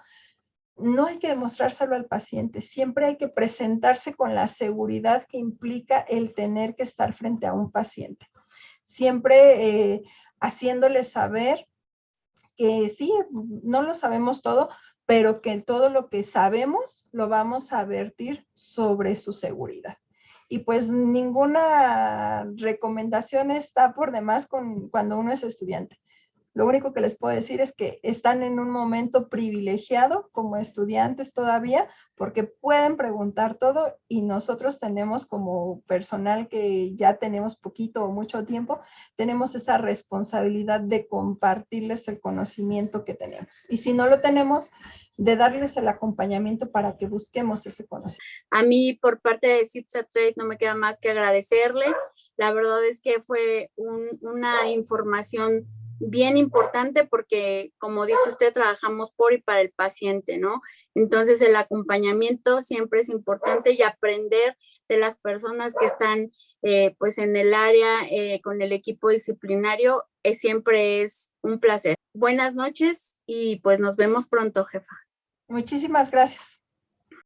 No hay que demostrárselo al paciente, siempre hay que presentarse con la seguridad que implica el tener que estar frente a un paciente. Siempre haciéndole saber que sí, no lo sabemos todo, pero que todo lo que sabemos lo vamos a vertir sobre su seguridad. Y pues ninguna recomendación está por demás cuando uno es estudiante. Lo único que les puedo decir es que están en un momento privilegiado como estudiantes todavía, porque pueden preguntar todo y nosotros tenemos como personal que ya tenemos poquito o mucho tiempo, tenemos esa responsabilidad de compartirles el conocimiento que tenemos. Y si no lo tenemos, de darles el acompañamiento para que busquemos ese conocimiento. A mí, por parte de CIPSA Trade, no me queda más que agradecerle. La verdad es que fue una información bien importante porque, como dice usted, trabajamos por y para el paciente, ¿no? Entonces, el acompañamiento siempre es importante y aprender de las personas que están, pues, en el área con el equipo disciplinario, siempre es un placer. Buenas noches y pues nos vemos pronto, jefa. Muchísimas gracias.